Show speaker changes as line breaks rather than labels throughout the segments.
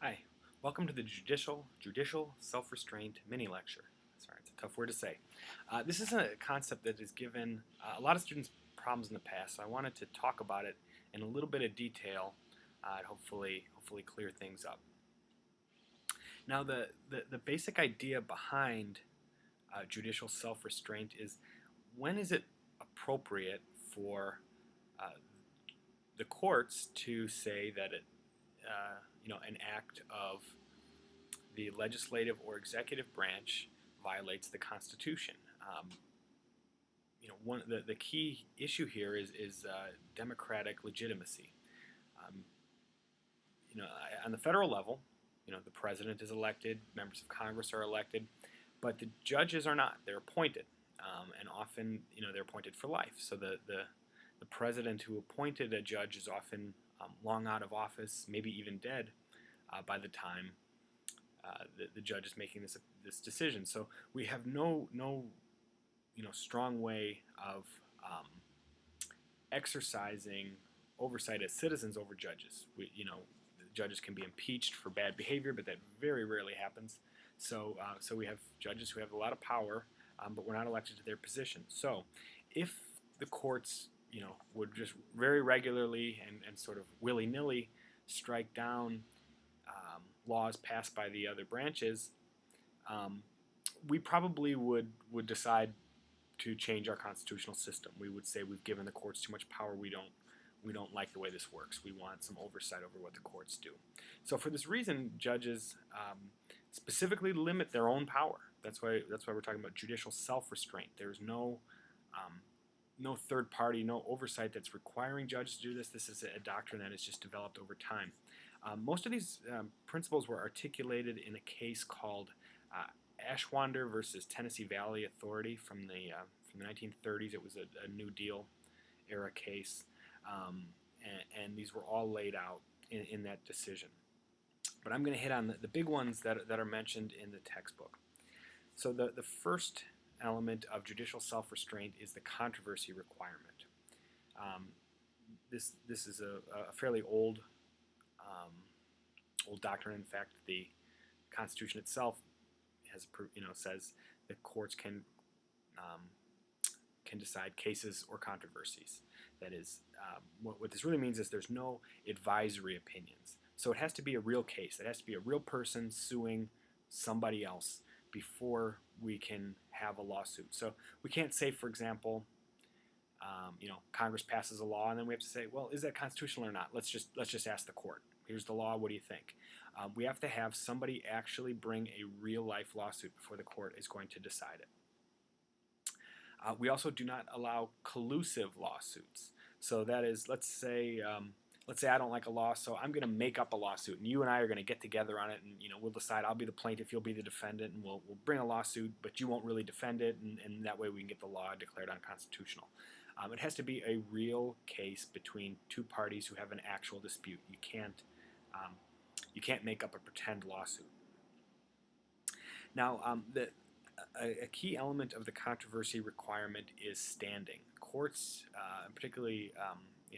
Hi, welcome to the Judicial Self-Restraint mini lecture. Sorry, it's a tough word to say. This is a concept that has given a lot of students problems in the past, so I wanted to talk about it in a little bit of detail and hopefully clear things up. Now, the basic idea behind judicial self-restraint is when is it appropriate for uh, the courts to say that an act of the legislative or executive branch violates the Constitution. The key issue here is democratic legitimacy. Um, on the federal level, the president is elected, members of Congress are elected, but the judges are not. They're appointed, and often, they're appointed for life. So the president who appointed a judge is often long out of office, maybe even dead by the time the judge is making this decision. So we have no strong way of exercising oversight as citizens over judges. Judges can be impeached for bad behavior, but that very rarely happens. So we have judges who have a lot of power, but we're not elected to their position. So if the courts would just very regularly and sort of willy-nilly strike down laws passed by the other branches, we probably would decide to change our constitutional system. We would say we've given the courts too much power. We don't like the way this works. We want some oversight over what the courts do. So for this reason, judges specifically limit their own power. That's why we're talking about judicial self-restraint. There's no third party, no oversight that's requiring judges to do this. This is a doctrine that has just developed over time. Most of these principles were articulated in a case called Ashwander versus Tennessee Valley Authority from the 1930s. It was a New Deal era case, and these were all laid out in that decision. But I'm going to hit on the big ones that are mentioned in the textbook. So the first element of judicial self-restraint is the controversy requirement. This is a fairly old doctrine. In fact, the Constitution itself says that courts can decide cases or controversies. That is, what this really means is there's no advisory opinions. So it has to be a real case. It has to be a real person suing somebody else before we can have a lawsuit. So we can't say, for example, Congress passes a law and then we have to say, well, is that constitutional or not? Let's just ask the court. Here's the law. What do you think? We have to have somebody actually bring a real-life lawsuit before the court is going to decide it. We also do not allow collusive lawsuits. So that is, let's say I don't like a law, so I'm going to make up a lawsuit, and you and I are going to get together on it, and we'll decide I'll be the plaintiff, you'll be the defendant, and we'll bring a lawsuit, but you won't really defend it, and that way we can get the law declared unconstitutional. It has to be a real case between two parties who have an actual dispute. You can't make up a pretend lawsuit. Now, a key element of the controversy requirement is standing. Courts, particularly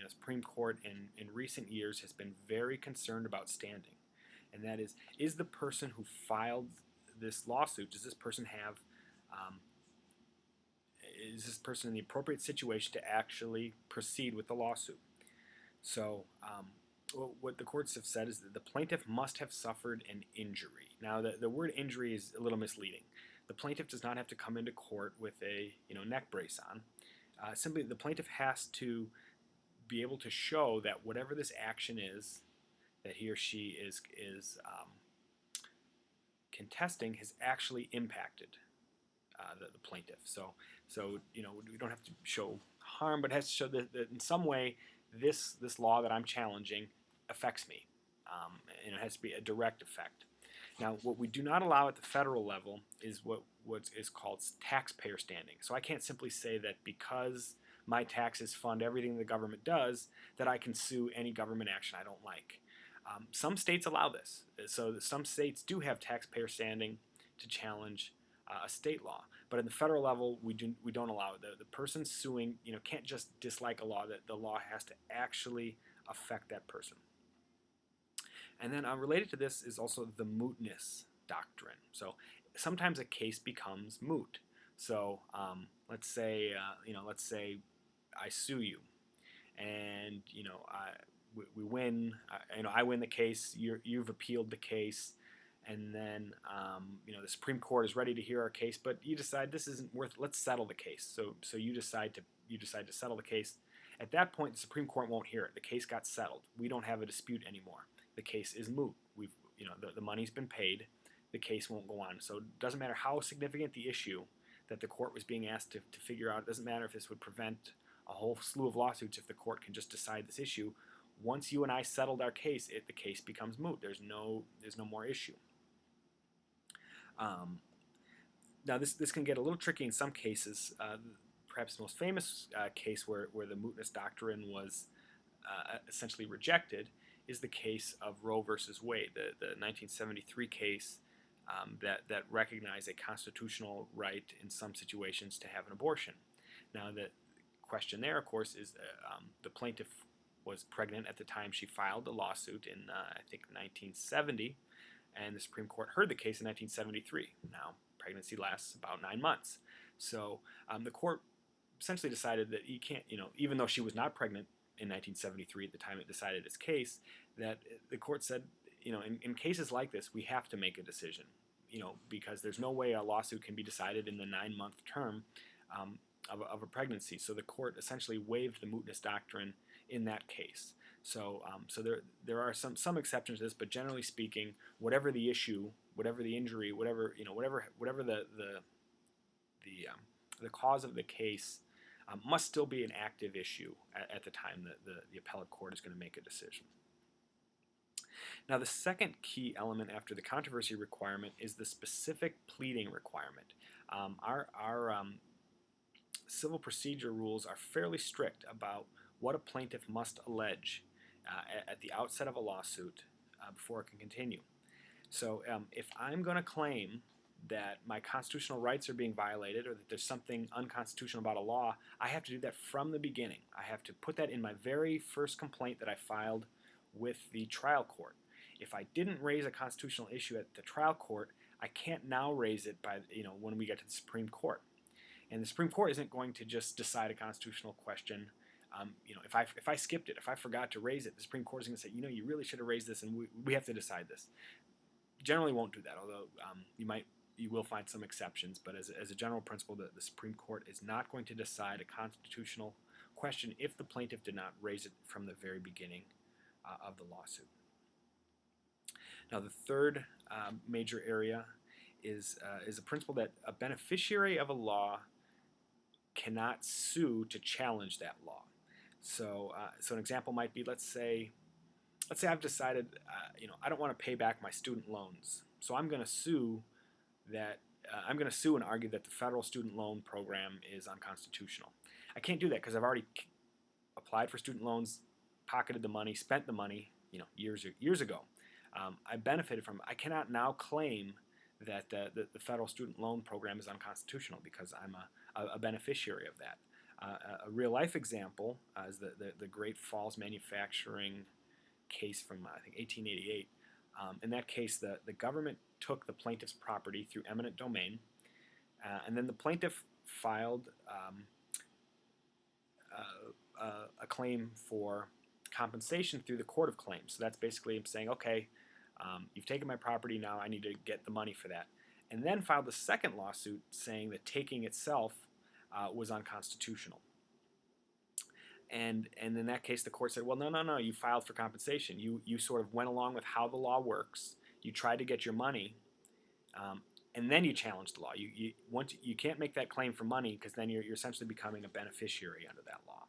Supreme Court in recent years, has been very concerned about standing. And that is the person who filed this lawsuit, does this person have, is this person in the appropriate situation to actually proceed with the lawsuit? So what the courts have said is that the plaintiff must have suffered an injury. Now, the word injury is a little misleading. The plaintiff does not have to come into court with a neck brace on. Simply, the plaintiff has to be able to show that whatever this action is that he or she is contesting has actually impacted the plaintiff. So we don't have to show harm, but it has to show that in some way this law that I'm challenging affects me, and it has to be a direct effect. Now, what we do not allow at the federal level is what is called taxpayer standing. So I can't simply say that because my taxes fund everything the government does, that I can sue any government action I don't like. Some states allow this. So some states do have taxpayer standing to challenge a state law. But at the federal level, we don't allow it. The person suing can't just dislike a law. That the law has to actually affect that person. And then related to this is also the mootness doctrine. So sometimes a case becomes moot. So let's say let's say I sue you, and we win. I win the case. You've appealed the case, and then the Supreme Court is ready to hear our case, but you decide this isn't worth. Let's settle the case. So you decide to settle the case. At that point, the Supreme Court won't hear it. The case got settled. We don't have a dispute anymore. The case is moot. The money's been paid. The case won't go on. So it doesn't matter how significant the issue that the court was being asked to figure out. It doesn't matter if this would prevent a whole slew of lawsuits if the court can just decide this issue. Once you and I settled our case, the case becomes moot. There's no more issue. Now this can get a little tricky in some cases. Perhaps the most famous case where the mootness doctrine was essentially rejected is the case of Roe versus Wade, the 1973 case that recognized a constitutional right in some situations to have an abortion. Now the question there, of course, is the plaintiff was pregnant at the time she filed the lawsuit in I think 1970, and the Supreme Court heard the case in 1973. Now pregnancy lasts about 9 months, so the court essentially decided that you can't, even though she was not pregnant in 1973 at the time it decided its case, that the court said, in cases like this, we have to make a decision, because there's no way a lawsuit can be decided in the 9-month term of a pregnancy. So the court essentially waived the mootness doctrine in that case. So there are some exceptions to this, but generally speaking, whatever the issue, whatever the injury, whatever the cause of the case, must still be an active issue at the time that the appellate court is going to make a decision. Now, the second key element after the controversy requirement is the specific pleading requirement. Our civil procedure rules are fairly strict about what a plaintiff must allege at the outset of a lawsuit before it can continue. So if I'm going to claim that my constitutional rights are being violated or that there's something unconstitutional about a law, I have to do that from the beginning. I have to put that in my very first complaint that I filed with the trial court. If I didn't raise a constitutional issue at the trial court, I can't now raise it when we get to the Supreme Court. And the Supreme Court isn't going to just decide a constitutional question. If I skipped it, if I forgot to raise it, the Supreme Court is going to say, you really should have raised this, and we have to decide this. Generally won't do that, although you will find some exceptions. But as a general principle, the Supreme Court is not going to decide a constitutional question if the plaintiff did not raise it from the very beginning of the lawsuit. Now, the third major area is a principle that a beneficiary of a law cannot sue to challenge that law. So an example might be, let's say I've decided, I don't want to pay back my student loans, so I'm going to sue and argue that the federal student loan program is unconstitutional. I can't do that because I've already applied for student loans, pocketed the money, spent the money, years ago. I benefited from it. I cannot now claim that the federal student loan program is unconstitutional because I'm a beneficiary of that. A real-life example is the Great Falls Manufacturing case from, I think, 1888. In that case, the government took the plaintiff's property through eminent domain, and then the plaintiff filed a claim for compensation through the Court of Claims. So that's basically him saying, okay, you've taken my property, now I need to get the money for that. And then filed the second lawsuit saying that taking itself was unconstitutional. And in that case, the court said, well, no, you filed for compensation. You sort of went along with how the law works. You tried to get your money, and then you challenged the law. You can't make that claim for money because then you're essentially becoming a beneficiary under that law.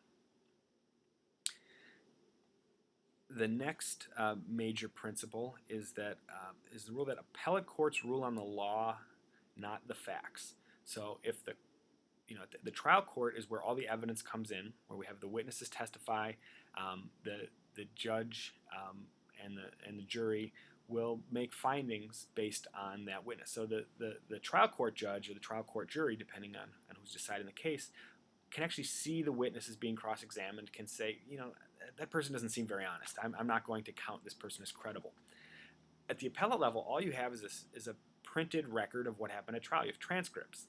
The next major principle is the rule that appellate courts rule on the law, not the facts. So if the trial court is where all the evidence comes in, where we have the witnesses testify, the judge and the jury will make findings based on that witness. So the trial court judge or the trial court jury, depending on who's deciding the case, can actually see the witnesses being cross-examined, can say, that person doesn't seem very honest. I'm not going to count this person as credible. the appellate level, all you have is a printed record of what happened at trial. You have transcripts.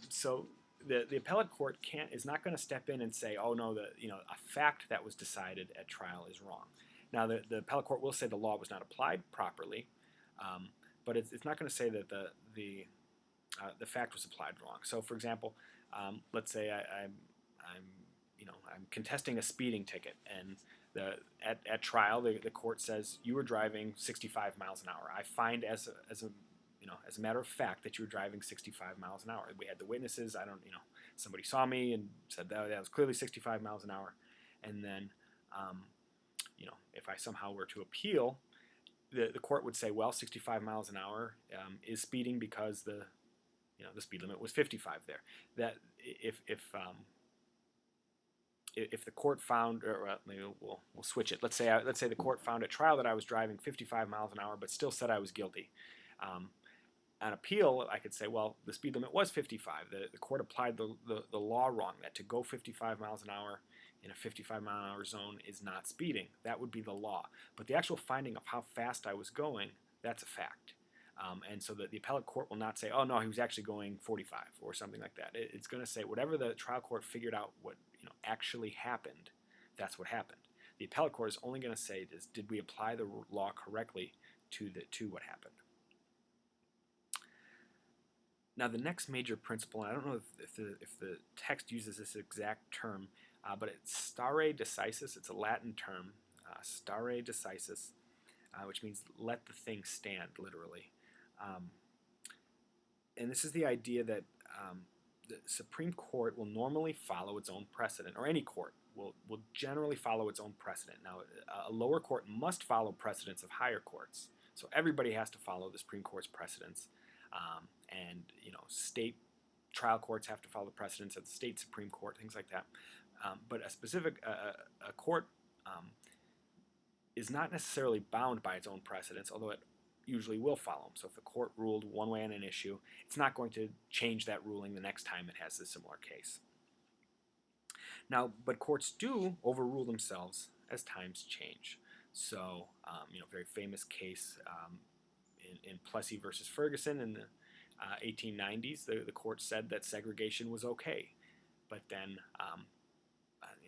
So the appellate court is not going to step in and say, oh no, a fact that was decided at trial is wrong. Now the appellate court will say the law was not applied properly, but it's not going to say that the fact was applied wrong. So for example, let's say I'm contesting a speeding ticket, and at trial the court says you were driving 65 miles an hour. I find as a matter of fact that you were driving 65 miles an hour. We had the witnesses. Somebody saw me and said that was clearly 65 miles an hour. And then, if I somehow were to appeal, the court would say, well, 65 miles an hour is speeding because the speed limit was 55 there. That if the court found, or maybe we'll switch it. Let's say the court found at trial that I was driving 55 miles an hour, but still said I was guilty. On appeal, I could say, well, the speed limit was 55. The court applied the law wrong, that to go 55 miles an hour in a 55 mile an hour zone is not speeding. That would be the law. But the actual finding of how fast I was going, that's a fact. And so the appellate court will not say, oh no, he was actually going 45 or something like that. It's going to say whatever the trial court figured out what actually happened, that's what happened. The appellate court is only going to say, did we apply the law correctly to what happened? Now the next major principle, and I don't know if the text uses this exact term, but it's stare decisis. It's a Latin term, stare decisis, which means let the thing stand, literally. And this is the idea that the Supreme Court will normally follow its own precedent, or any court will generally follow its own precedent. Now, a lower court must follow precedents of higher courts, so everybody has to follow the Supreme Court's precedents. And state trial courts have to follow the precedents of the state Supreme Court, things like that. But a court is not necessarily bound by its own precedents, although it usually will follow them. So if the court ruled one way on an issue, it's not going to change that ruling the next time it has a similar case. Now, but courts do overrule themselves as times change. So, very famous case in Plessy versus Ferguson in the 1890s, the court said that segregation was okay. But then,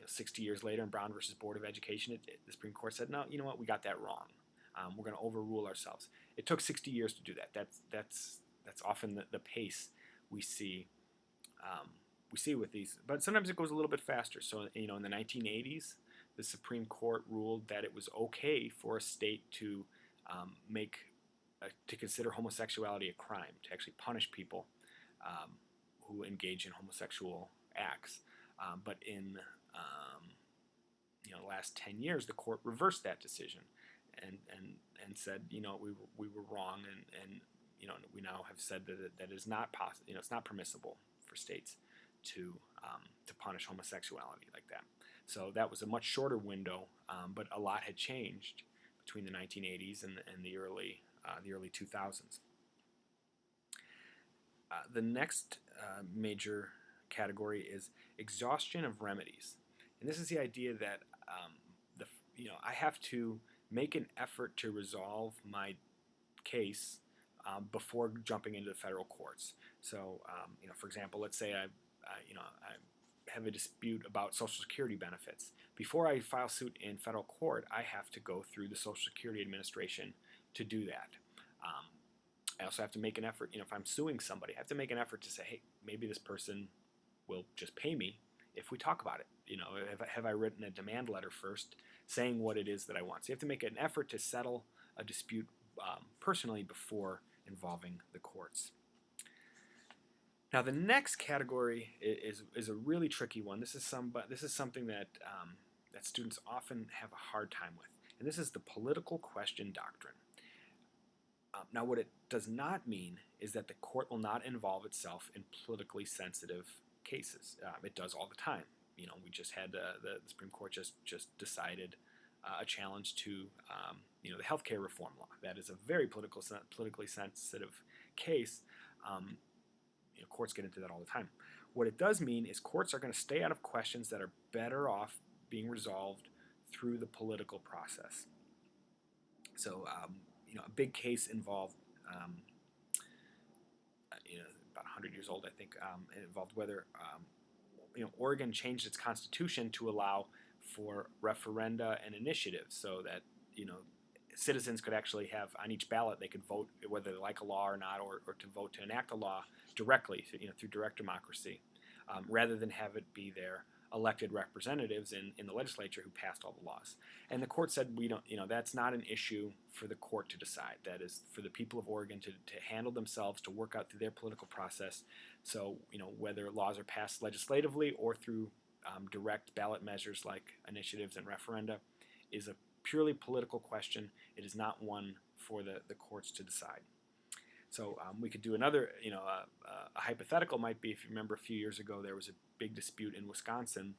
60 years later in Brown versus Board of Education, the Supreme Court said, no, you know what, we got that wrong. We're going to overrule ourselves. It took 60 years to do that. That's often the pace we see with these. But sometimes it goes a little bit faster. So, in the 1980s, the Supreme Court ruled that it was okay for a state to to consider homosexuality a crime, to actually punish people who engage in homosexual acts. But in the last 10 years, the court reversed that decision and said, we were wrong, and we now have said that is not possible. It's not permissible for states to punish homosexuality like that. So that was a much shorter window, but a lot had changed between the 1980s and the early 2000s. The next major category is exhaustion of remedies, and this is the idea that I have to make an effort to resolve my case before jumping into the federal courts. So, for example, let's say I have a dispute about Social Security benefits. Before I file suit in federal court, I have to go through the Social Security Administration to do that. I also have to make an effort, if I'm suing somebody, I have to make an effort to say, hey, maybe this person will just pay me if we talk about it. Have I written a demand letter first saying what it is that I want? So you have to make an effort to settle a dispute personally before involving the courts. Now the next category is a really tricky one. This is something that students often have a hard time with, and this is the political question doctrine. Now what it does not mean is that the court will not involve itself in politically sensitive cases. It does all the time. We just had the Supreme Court just decided a challenge to the healthcare reform law. That is a very politically sensitive case. Courts get into that all the time. What it does mean is courts are going to stay out of questions that are better off being resolved through the political process. So, a big case involved, about 100 years old, I think. It involved whether Oregon changed its constitution to allow for referenda and initiatives, so that citizens could actually have on each ballot, they could vote whether they like a law or not, or to vote to enact a law directly, through direct democracy, rather than have it be their elected representatives in the legislature who passed all the laws. And the court said, we don't, that's not an issue for the court to decide. That is for the people of Oregon to handle themselves, to work out through their political process. So, whether laws are passed legislatively or through direct ballot measures like initiatives and referenda is a purely political question. It is not one for the courts to decide. So we could do another, a hypothetical might be, if you remember a few years ago, there was a big dispute in Wisconsin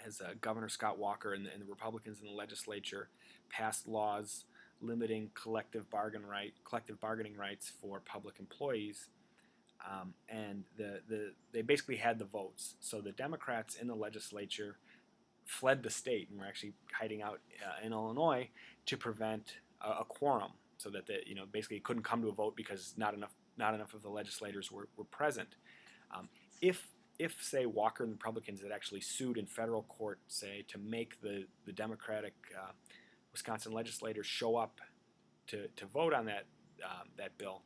as Governor Scott Walker and the Republicans in the legislature passed laws limiting collective bargaining rights for public employees, and they basically had the votes. So the Democrats in the legislature fled the state and were actually hiding out in Illinois to prevent a quorum, so that basically couldn't come to a vote because not enough of the legislators were present. If say Walker and the Republicans had actually sued in federal court, say, to make the Democratic Wisconsin legislators show up to vote on that bill,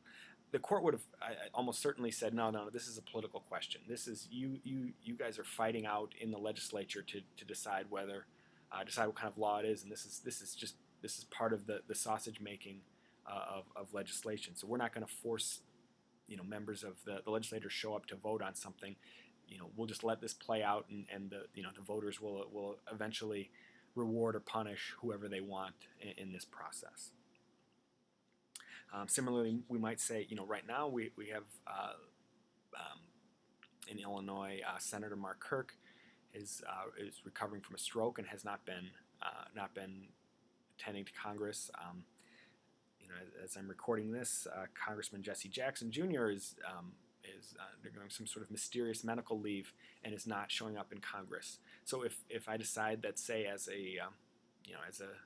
the court would have almost certainly said, no, this is a political question. This is you guys are fighting out in the legislature to decide what kind of law it is, and this is part of the sausage making of legislation. So we're not going to force members of the legislators show up to vote on something. We'll just let this play out, and the voters will eventually reward or punish whoever they want in this process. Similarly, we might say, right now we have in Illinois, Senator Mark Kirk is recovering from a stroke and has not been attending to Congress. As I'm recording this, Congressman Jesse Jackson Jr. is undergoing some sort of mysterious medical leave and is not showing up in Congress. So if I decide that, say, as a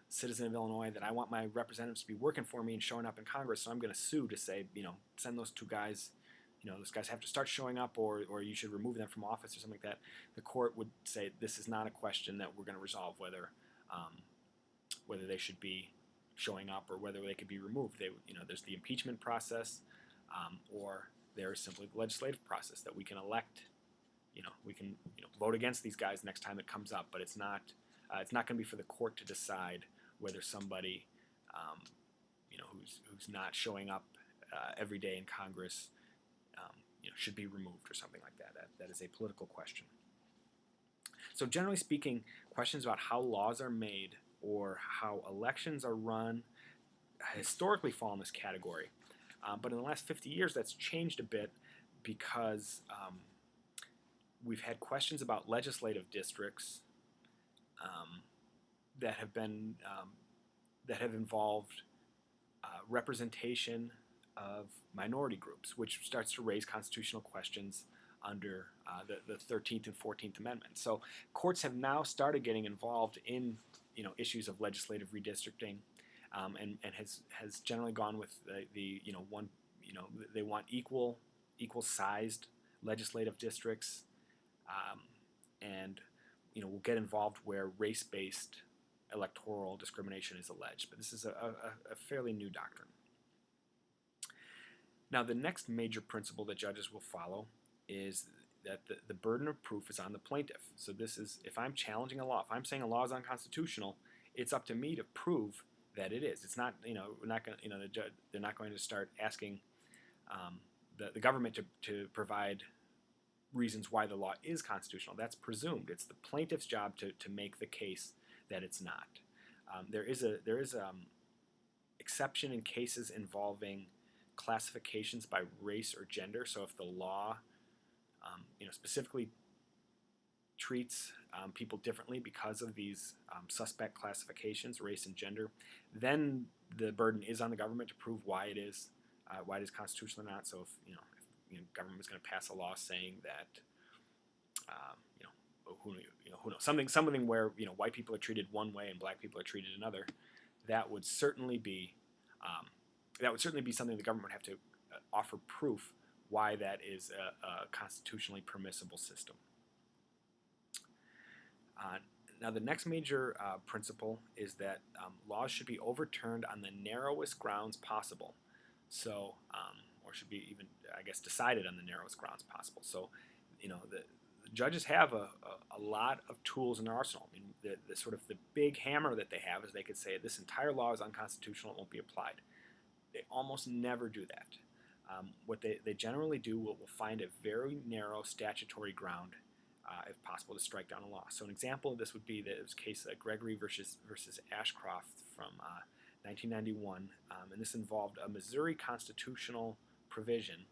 citizen of Illinois, that I want my representatives to be working for me and showing up in Congress, so I'm going to sue to say, send those two guys, those guys have to start showing up, or you should remove them from office or something like that. The court would say this is not a question that we're going to resolve, whether they should be showing up or whether they could be removed. There's the impeachment process, or there's simply the legislative process that we can elect. We can vote against these guys next time it comes up, but it's not going to be for the court to decide whether somebody who's not showing up every day in Congress should be removed or something like that. That is a political question. So generally speaking, questions about how laws are made or how elections are run historically fall in this category. But in the last 50 years, that's changed a bit because we've had questions about legislative districts that have involved representation of minority groups, which starts to raise constitutional questions under the 13th and 14th Amendments. So courts have now started getting involved in issues of legislative redistricting, and has generally gone with they want equal sized legislative districts, and will get involved where race-based electoral discrimination is alleged. But this is a fairly new doctrine. Now, the next major principle that judges will follow is that the burden of proof is on the plaintiff. So this is, if I'm challenging a law, if I'm saying a law is unconstitutional, it's up to me to prove that it is. It's not, we're not going, they're not going to start asking the government to provide reasons why the law is constitutional. That's presumed. It's the plaintiff's job to make the case that it's not. There is exception in cases involving classifications by race or gender. So if the law specifically treats people differently because of these suspect classifications, race and gender, then the burden is on the government to prove why it is constitutional or not. So if government is going to pass a law saying that who knows, something where white people are treated one way and black people are treated another, that would certainly be that would certainly be something the government would have to offer proof why that is a constitutionally permissible system. Now, the next major principle is that laws should be overturned on the narrowest grounds possible. So, or should be even, I guess, decided on the narrowest grounds possible. So, the judges have a lot of tools in their arsenal. I mean, the sort of the big hammer that they have is they could say this entire law is unconstitutional, it won't be applied. They almost never do that. What they generally do will find a very narrow statutory ground, if possible, to strike down a law. So an example of this would be the case Gregory versus Ashcroft from 1991, and this involved a Missouri constitutional provision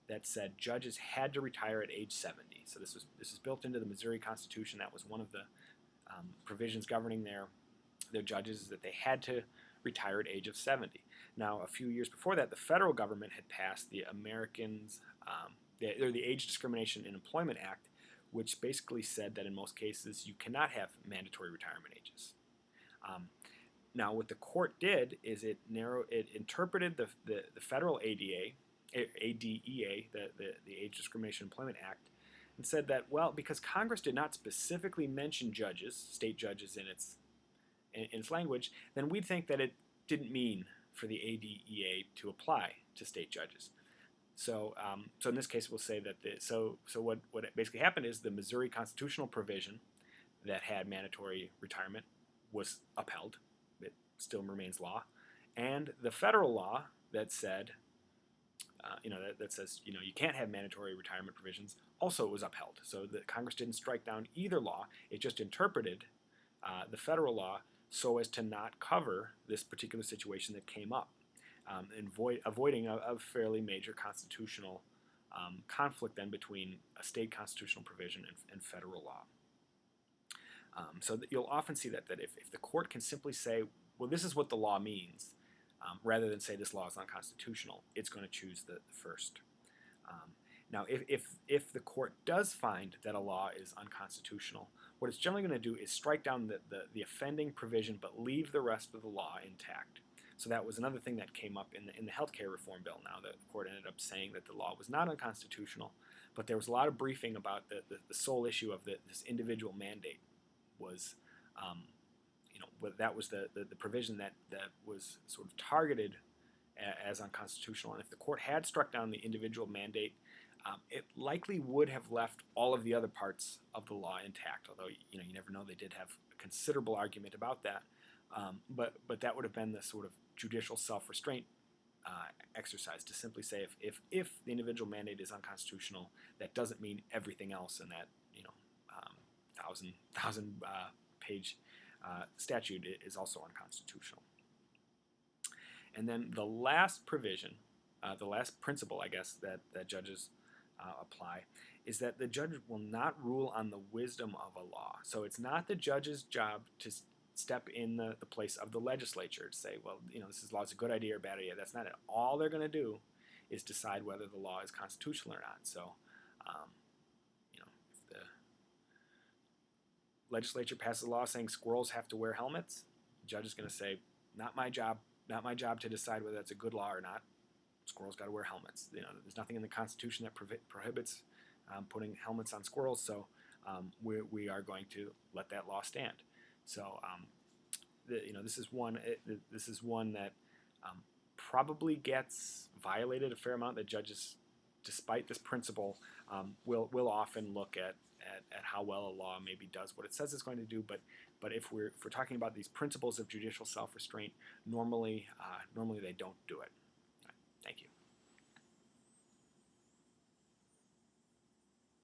that said judges had to retire at age 70. So this is built into the Missouri Constitution. That was one of the provisions governing their judges, is that they had to retire at age of 70. Now, a few years before that, the federal government had passed the the Age Discrimination in Employment Act, which basically said that in most cases you cannot have mandatory retirement ages. Now, what the court did is it interpreted the federal ADEA, the Age Discrimination Employment Act, and said that, well, because Congress did not specifically mention judges, state judges in its language, then we'd think that it didn't mean for the ADEA to apply to state judges. So in this case, we'll say that what basically happened is the Missouri constitutional provision that had mandatory retirement was upheld. It still remains law, and the federal law that said, that says you can't have mandatory retirement provisions also was upheld. So the Congress didn't strike down either law; it just interpreted the federal law so as to not cover this particular situation that came up, and avoiding a fairly major constitutional conflict then between a state constitutional provision and federal law. So that you'll often see that if the court can simply say, well, this is what the law means, rather than say this law is unconstitutional, it's going to choose the first. Now, if the court does find that a law is unconstitutional, what it's generally going to do is strike down the offending provision but leave the rest of the law intact. So that was another thing that came up in the healthcare reform bill. Now, the court ended up saying that the law was not unconstitutional, but there was a lot of briefing about the sole issue of this individual mandate was, that was the provision that was sort of targeted as unconstitutional. And if the court had struck down the individual mandate, it likely would have left all of the other parts of the law intact, although you never know. They did have a considerable argument about that, but that would have been the sort of judicial self-restraint exercise to simply say if the individual mandate is unconstitutional, that doesn't mean everything else in that 1,000 page statute is also unconstitutional. And then the last provision, the last principle, I guess, that judges apply is that the judge will not rule on the wisdom of a law. So it's not the judge's job to step in the place of the legislature to say, well, this law is a good idea or bad idea. That's not it. All they're going to do is decide whether the law is constitutional or not. So, if the legislature passes a law saying squirrels have to wear helmets, the judge is going to say, not my job to decide whether that's a good law or not. Squirrels got to wear helmets. There's nothing in the Constitution that prohibits putting helmets on squirrels, so we are going to let that law stand. So, this is one that probably gets violated a fair amount. That judges, despite this principle, will often look at how well a law maybe does what it says it's going to do. But if we're talking about these principles of judicial self-restraint, normally they don't do it.